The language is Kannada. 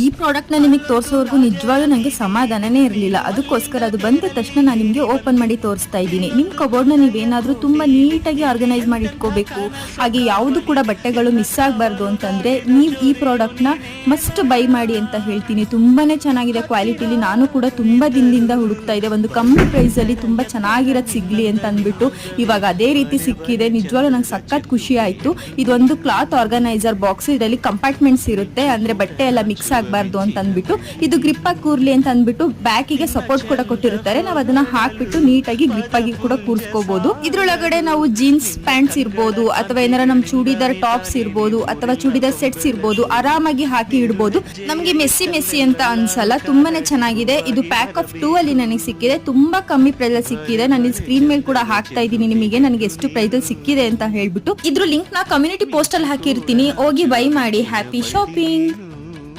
ಈ ಪ್ರಾಡಕ್ಟ್ ನ ನಿಮಗೆ ತೋರಿಸೋವರೆಗೂ ನಿಜವಾಗ್ಲೂ ನನಗೆ ಸಮಾಧಾನನೇ ಇರಲಿಲ್ಲ. ಅದಕ್ಕೋಸ್ಕರ ಅದು ಬಂದ ತಕ್ಷಣ ನಾನು ನಿಮಗೆ ಓಪನ್ ಮಾಡಿ ತೋರಿಸ್ತಾ ಇದ್ದೀನಿ. ನಿಮ್ಮ ಕಬೋರ್ಡ್ನ ನೀವೇನಾದರೂ ತುಂಬಾ ನೀಟಾಗಿ ಆರ್ಗನೈಸ್ ಮಾಡಿ ಇಟ್ಕೋಬೇಕು, ಹಾಗೆ ಯಾವುದು ಕೂಡ ಬಟ್ಟೆಗಳು ಮಿಸ್ ಆಗಬಾರ್ದು ಅಂತಂದ್ರೆ ನೀವು ಈ ಪ್ರಾಡಕ್ಟ್ನ ಮಸ್ಟ್ ಬೈ ಮಾಡಿ ಅಂತ ಹೇಳ್ತೀನಿ. ತುಂಬಾನೇ ಚೆನ್ನಾಗಿದೆ ಕ್ವಾಲಿಟಿಲಿ. ನಾನು ಕೂಡ ತುಂಬಾ ದಿನದಿಂದ ಹುಡುಕ್ತಾ ಇದ್ದೆ ಒಂದು ಕಮ್ಮಿ ಪ್ರೈಸ್ ಅಲ್ಲಿ ತುಂಬಾ ಚೆನ್ನಾಗಿರೋದು ಸಿಗ್ಲಿ ಅಂತ ಅಂದ್ಬಿಟ್ಟು ಇವಾಗ ಅದೇ ರೀತಿ ಸಿಕ್ಕಿದೆ. ನಿಜವಾಗ್ಲೂ ನಂಗೆ ಸಖತ್ ಖುಷಿ ಆಯ್ತು. ಇದೊಂದು ಕ್ಲಾತ್ ಆರ್ಗನೈಸರ್ ಬಾಕ್ಸ್. ಇದರಲ್ಲಿ ಕಂಪಾರ್ಟ್ಮೆಂಟ್ಸ್ ಇರುತ್ತೆ, ಅಂದ್ರೆ ಬಟ್ಟೆ ಎಲ್ಲ ಮಿಕ್ಸ್ ಆಗಬಾರ್ದು ಅಂತ ಅಂದ್ಬಿಟ್ಟು ಇದು ಗ್ರಿಪ್ ಆಗಿ ಕೂರ್ಲಿ ಅಂತ ಅಂದ್ಬಿಟ್ಟು ಬ್ಯಾಕಿಗೆ ಸಪೋರ್ಟ್ ಕೂಡ ಕೊಟ್ಟಿರುತ್ತಾರೆ. ನಾವು ಅದನ್ನ ಹಾಕ್ಬಿಟ್ಟು ನೀಟಾಗಿ ಗ್ರಿಪ್ ಆಗಿ ಕೂಡ ಕೂರಿಸ್ಕೋಬಹುದು. ಇದ್ರೊಳಗಡೆ ನಾವು ಜೀನ್ಸ್ ಪ್ಯಾಂಟ್ಸ್ ಇರ್ಬೋದು, ಅಥವಾ ಏನಾರ ನಮ್ ಚೂಡಿದಾರ್ ಟಾಪ್ಸ್ ಇರ್ಬೋದು, ಅಥವಾ ಚೂಡಿದಾರ್ ಸೆಟ್ಸ್ ಇರ್ಬೋದು, ಆರಾಮಾಗಿ ಹಾಕಿ ಇಡ್ಬೋದು. ನಮ್ಗೆ ಮೆಸ್ಸಿ ಅಂತ ಅನ್ಸಲ್ಲ. ತುಂಬಾನೇ ಚೆನ್ನಾಗಿದೆ. ಇದು ಪ್ಯಾಕ್ ಆಫ್ 2 ಅಲ್ಲಿ ನನಗೆ ಸಿಕ್ಕಿದೆ. ತುಂಬಾ ಕಮ್ಮಿ ಪ್ರೈಸ್ ಅಲ್ಲಿ ಸಿಕ್ಕಿದೆ. ನಾನು ಇಲ್ಲಿ ಸ್ಕ್ರೀನ್ ಮೇಲೆ ಕೂಡ ಹಾಕ್ತಾ ಇದ್ದೀನಿ ನಿಮಗೆ ನನಗೆ ಎಷ್ಟು ಪ್ರೈಸ್ ಅಲ್ಲಿ ಸಿಕ್ಕಿದೆ ಅಂತ ಹೇಳ್ಬಿಟ್ಟು. ಇದ್ರ ಲಿಂಕ್ ನ ಕಮ್ಯುನಿಟಿ ಪೋಸ್ಟ್ ಅಲ್ಲಿ ಹಾಕಿರ್ತೀನಿ, ಹೋಗಿ ಬೈ ಮಾಡಿ. Happy shopping.